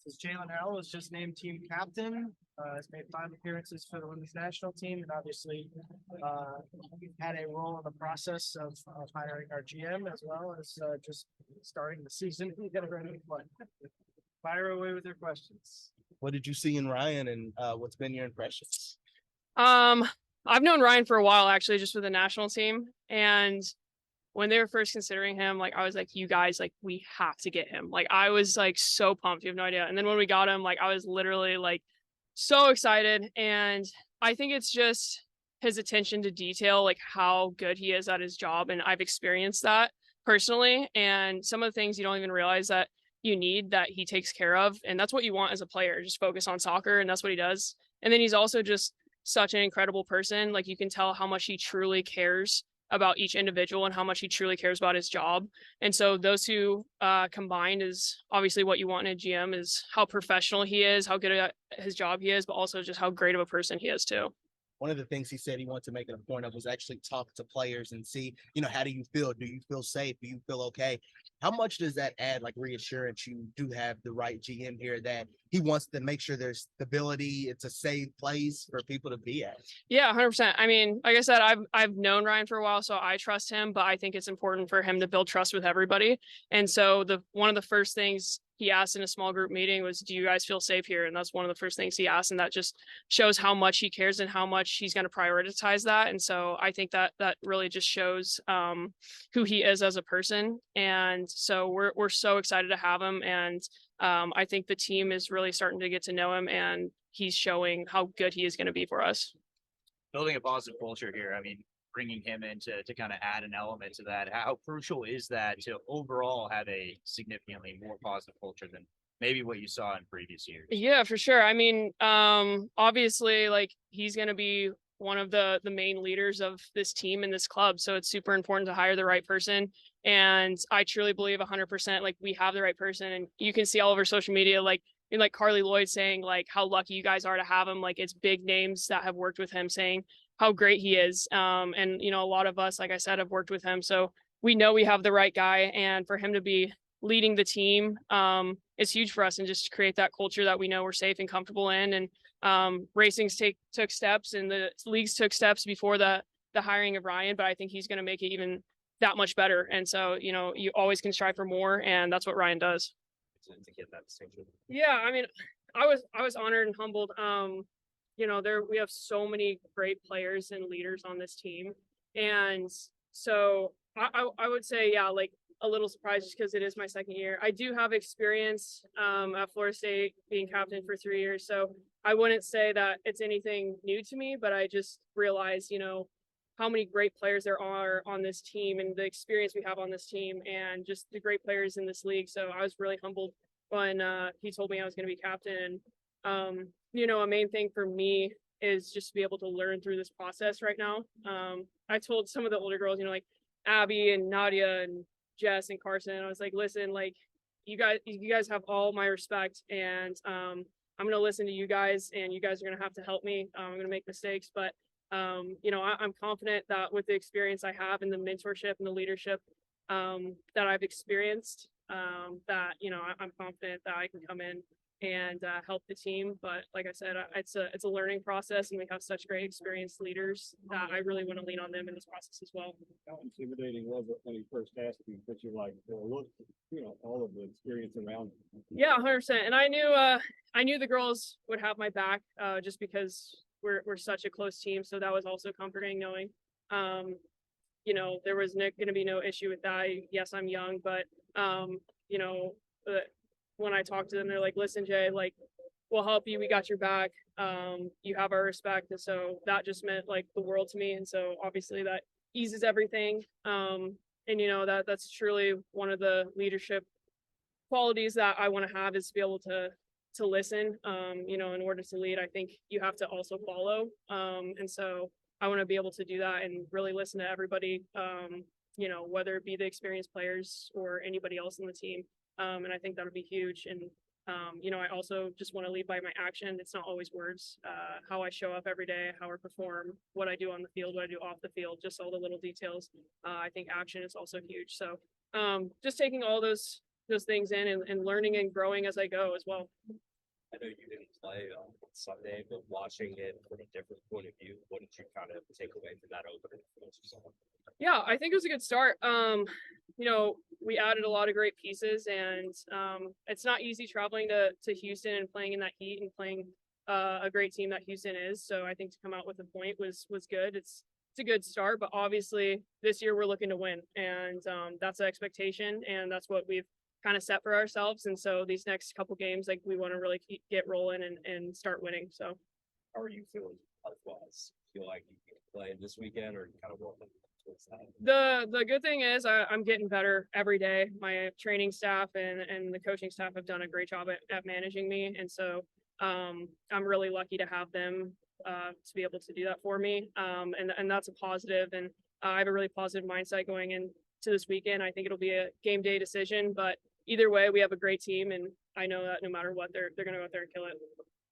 As Jaelin Howell was just named team captain, has made 5 appearances for the women's national team, and obviously had a role in the process of hiring our GM as well as just starting the season and getting ready to play. Fire away with your questions. What did you see in Ryan, and what's been your impressions? I've known Ryan for a while, actually, just with the national team. And when they were first considering him, like, I was like, you guys, like, we have to get him. Like, I was like so pumped. You have no idea. And then when we got him, like, I was literally like so excited. And I think it's just his attention to detail, like how good he is at his job. And I've experienced that personally. And some of the things you don't even realize that you need, that he takes care of. And that's what you want as a player, just focus on soccer. And that's what he does. And then he's also just such an incredible person. Like, you can tell how much he truly cares about each individual and how much he truly cares about his job. And so those two combined is obviously what you want in a GM, is how professional he is, how good at his job he is, but also just how great of a person he is too. One of the things he said he wanted to make it a point of was actually talk to players and see, how do you feel? Do you feel safe? Do you feel okay? How much does that add, like, reassurance? You do have the right GM here, that he wants to make sure there's stability. It's a safe place for people to be at. Yeah, 100%. I mean, like I said, I've known Ryan for a while, so I trust him, but I think it's important for him to build trust with everybody. And so one of the first things he asked in a small group meeting was, do you guys feel safe here? And that's one of the first things he asked. And that just shows how much he cares and how much he's going to prioritize that. And so I think that really just shows who he is as a person. And so we're so excited to have him. And I think the team is really starting to get to know him, and he's showing how good he is going to be for us. Building a positive culture here. I mean, bringing him in to kind of add an element to that. How crucial is that to overall have a significantly more positive culture than maybe what you saw in previous years? Yeah, for sure. I mean, obviously, like, he's going to be one of the main leaders of this team and this club. So it's super important to hire the right person. And I truly believe 100%, like, we have the right person. And you can see all over social media, like Carly Lloyd saying, like, how lucky you guys are to have him. Like, it's big names that have worked with him saying how great he is. And, a lot of us, like I said, have worked with him. So we know we have the right guy, and for him to be leading the team is huge for us, and just create that culture that we know we're safe and comfortable in. And Racing's took steps, and the leagues took steps before the hiring of Ryan, but I think he's going to make it even that much better. And so, you always can strive for more, and that's what Ryan does. To get that distinction. Yeah, I mean, I was honored and humbled. We have so many great players and leaders on this team. And so I would say, yeah, like, a little surprised just because it is my second year. I do have experience at Florida State being captain for 3 years. So I wouldn't say that it's anything new to me, but I just realized, how many great players there are on this team, and the experience we have on this team, and just the great players in this league. So I was really humbled when he told me I was going to be captain. And, a main thing for me is just to be able to learn through this process right now. I told some of the older girls, like Abby and Nadia and Jess and Carson, I was like, listen, like, you guys have all my respect, and I'm going to listen to you guys, and you guys are going to have to help me. I'm going to make mistakes, but I'm confident that with the experience I have, and the mentorship and the leadership that I've experienced, that, I'm confident that I can come in and help the team. But like I said, it's a learning process, and we have such great experienced leaders that I really want to lean on them in this process as well. How intimidating was it when he first asked you? But you're like, well, look, all of the experience around him. Yeah, 100%. And I knew the girls would have my back, just because we're such a close team. So that was also comforting, knowing, there was going to be no issue with that. Yes, I'm young, but when I talked to them, they're like, listen, Jay, like, we'll help you. We got your back. You have our respect. And so that just meant, like, the world to me. And so obviously that eases everything. And that's truly one of the leadership qualities that I want to have, is to be able to listen. In order to lead, I think you have to also follow. And so I want to be able to do that and really listen to everybody, whether it be the experienced players or anybody else in the team. And I think that'll be huge. And, I also just want to lead by my action. It's not always words, how I show up every day, how I perform, what I do on the field, what I do off the field, just all the little details. I think action is also huge. So just taking all those those things in and learning and growing as I go as well. I know you didn't play on Sunday, but watching it from a different point of view, what did you kind of take away from that opener? Yeah, I think it was a good start. You know, we added a lot of great pieces, and it's not easy traveling to Houston and playing in that heat and playing a great team that Houston is. So I think to come out with a point was good. It's a good start, but obviously this year we're looking to win, and that's the expectation, and that's what we've kind of set for ourselves. And so these next couple games, like we want to really get rolling and start winning. So How are you feeling health-wise? Feel like you can play this weekend, or kind of working towards that? the good thing is I'm getting better every day. My training staff and the coaching staff have done a great job at managing me. And so I'm really lucky to have them to be able to do that for me. And that's a positive. And I have a really positive mindset going into this weekend. I think it'll be a game day decision, but either way, we have a great team, and I know that no matter what, they're going to go out there and kill it.